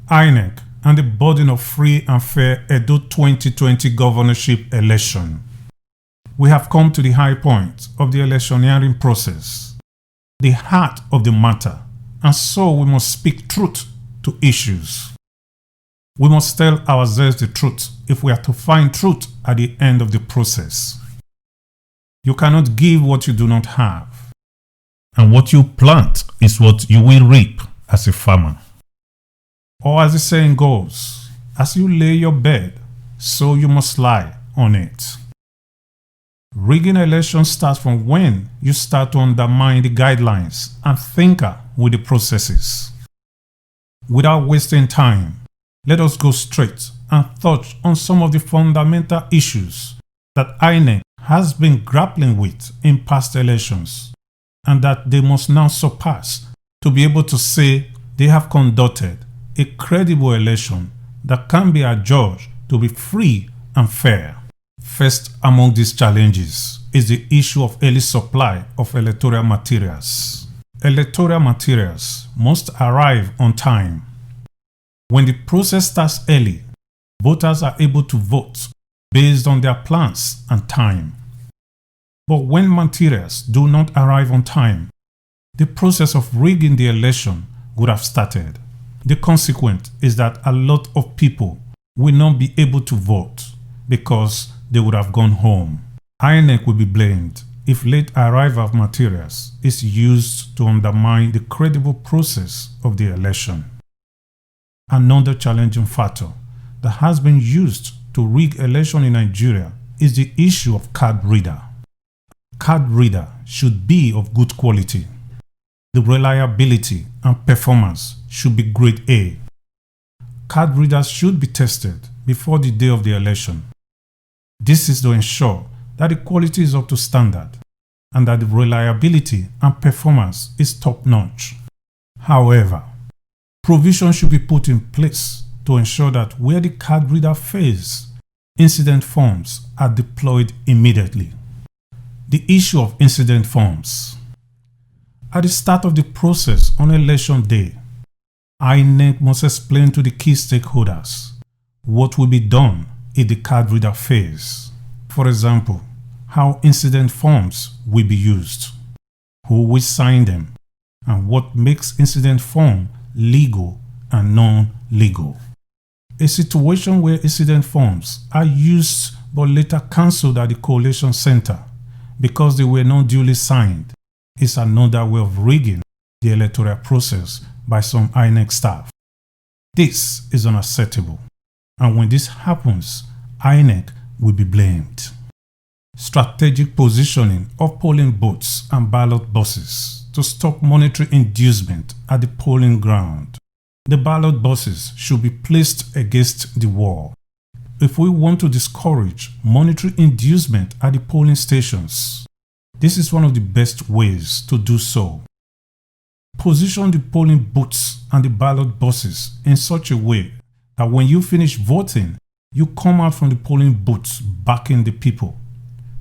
INEC and the burden of free and fair Edo 2020 governorship election. We have come to the high point of the electioneering process, the heart of the matter, and so we must speak truth to issues. We must tell ourselves the truth if we are to find truth at the end of the process. You cannot give what you do not have, and what you plant is what you will reap as a farmer. Or as the saying goes, as you lay your bed, so you must lie on it. Rigging elections starts from when you start to undermine the guidelines and tinker with the processes. Without wasting time, let us go straight and touch on some of the fundamental issues that INEC has been grappling with in past elections and that they must now surpass to be able to say they have conducted a credible election that can be adjudged to be free and fair. First among these challenges is the issue of early supply of electoral materials. Electoral materials must arrive on time. When the process starts early, voters are able to vote based on their plans and time. But when materials do not arrive on time, the process of rigging the election would have started. The consequence is that a lot of people will not be able to vote because they would have gone home. INEC will be blamed if late arrival of materials is used to undermine the credible process of the election. Another challenging factor that has been used to rig election in Nigeria is the issue of card reader. Card reader should be of good quality. The reliability and performance should be grade A. Card readers should be tested before the day of the election. This is to ensure that the quality is up to standard and that the reliability and performance is top-notch. However, provision should be put in place to ensure that where the card reader fails, incident forms are deployed immediately. The issue of incident forms. At the start of the process on election day, INEC must explain to the key stakeholders what will be done if the card reader fails. For example, how incident forms will be used, who will sign them, and what makes incident form legal and non-legal. A situation where incident forms are used but later cancelled at the collation center because they were not duly signed is another way of rigging the electoral process by some INEC staff. This is unacceptable, and when this happens, INEC will be blamed. Strategic positioning of polling booths and ballot boxes to stop monetary inducement at the polling ground. The ballot boxes should be placed against the wall. If we want to discourage monetary inducement at the polling stations, this is one of the best ways to do so. Position the polling booths and the ballot boxes in such a way that when you finish voting, you come out from the polling booths backing the people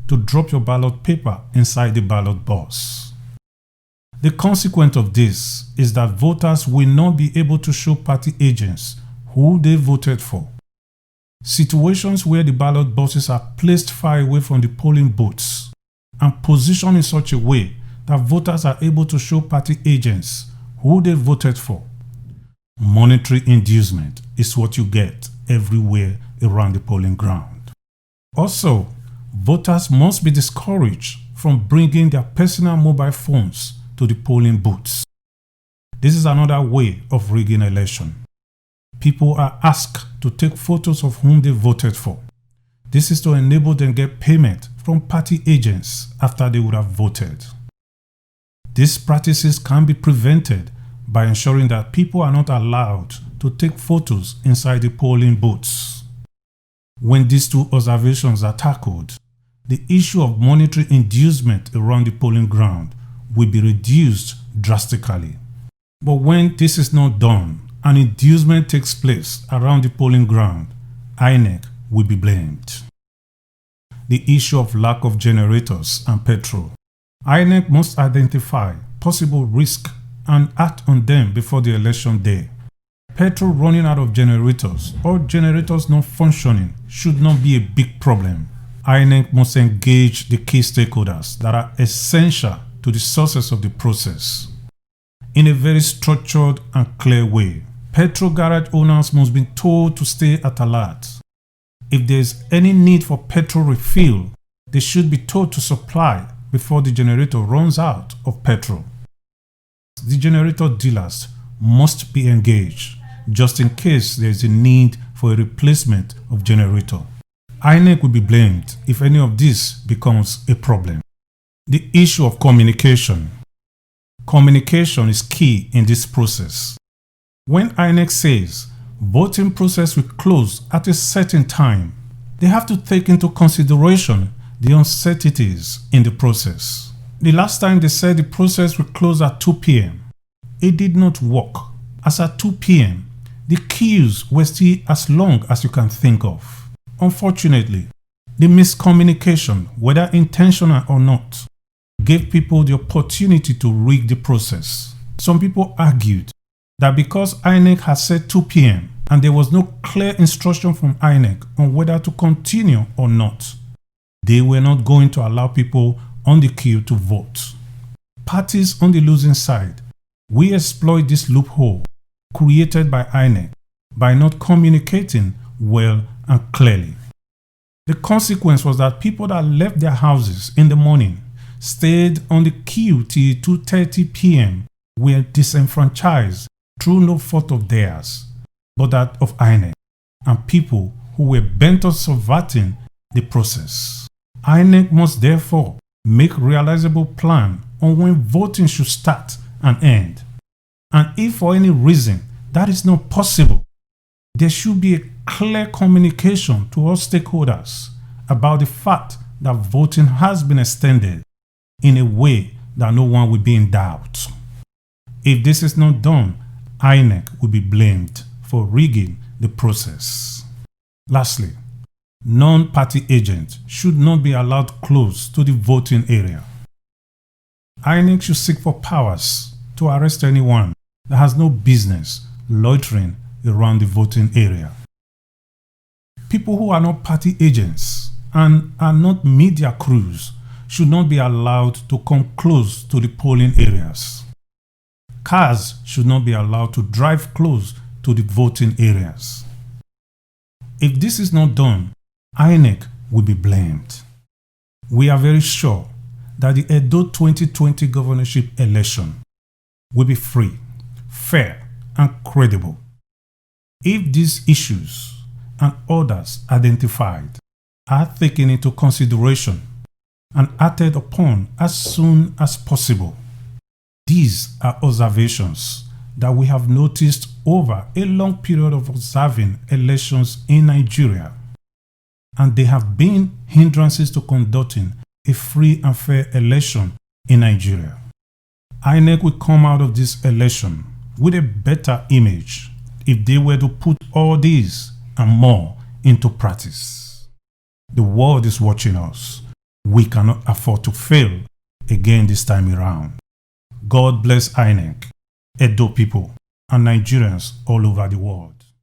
to drop your ballot paper inside the ballot box. The consequence of this is that voters will not be able to show party agents who they voted for. Situations where the ballot boxes are placed far away from the polling booths and positioned in such a way that voters are able to show party agents who they voted for. Monetary inducement is what you get everywhere around the polling ground. Also, voters must be discouraged from bringing their personal mobile phones to the polling booths. This is another way of rigging election. People are asked to take photos of whom they voted for. This is to enable them to get payment from party agents after they would have voted. These practices can be prevented by ensuring that people are not allowed to take photos inside the polling booths. When these two observations are tackled, the issue of monetary inducement around the polling ground will be reduced drastically. But when this is not done and inducement takes place around the polling ground, INEC will be blamed. The issue of lack of generators and petrol. INEC must identify possible risk and act on them before the election day. Petrol running out of generators or generators not functioning should not be a big problem. INEC must engage the key stakeholders that are essential to the success of the process in a very structured and clear way. Petrol garage owners must be told to stay at alert. If there is any need for petrol refill, they should be told to supply before the generator runs out of petrol. The generator dealers must be engaged just in case there is a need for a replacement of generator. INEC will be blamed if any of this becomes a problem. The issue of communication. Communication is key in this process. When INEC says voting process will close at a certain time, they have to take into consideration the uncertainties in the process. The last time they said the process will close at 2 p.m., it did not work, as at 2 p.m., the queues were still as long as you can think of. Unfortunately, the miscommunication, whether intentional or not, gave people the opportunity to rig the process. Some people argued that because INEC had said 2 p.m. and there was no clear instruction from INEC on whether to continue or not, they were not going to allow people on the queue to vote. Parties on the losing side, we exploit this loophole created by INEC by not communicating well and clearly. The consequence was that people that left their houses in the morning, stayed on the queue till 2:30 p.m. were disenfranchised through no fault of theirs, but that of INEC and people who were bent on subverting the process. INEC must therefore make realizable plan on when voting should start and end. And if for any reason that is not possible, there should be a clear communication to all stakeholders about the fact that voting has been extended in a way that no one will be in doubt. If this is not done, INEC will be blamed for rigging the process. Lastly, non-party agents should not be allowed close to the voting area. INEC should seek for powers to arrest anyone that has no business loitering around the voting area. People who are not party agents and are not media crews should not be allowed to come close to the polling areas. Cars should not be allowed to drive close to the voting areas. If this is not done, INEC will be blamed. We are very sure that the Edo 2020 governorship election will be free, fair, and credible. If these issues and others identified are taken into consideration and acted upon as soon as possible, these are observations that we have noticed over a long period of observing elections in Nigeria, and they have been hindrances to conducting a free and fair election in Nigeria. INEC will come out of this election with a better image if they were to put all these and more into practice. The world is watching us. We cannot afford to fail again this time around. God bless INEC, Edo people, and Nigerians all over the world.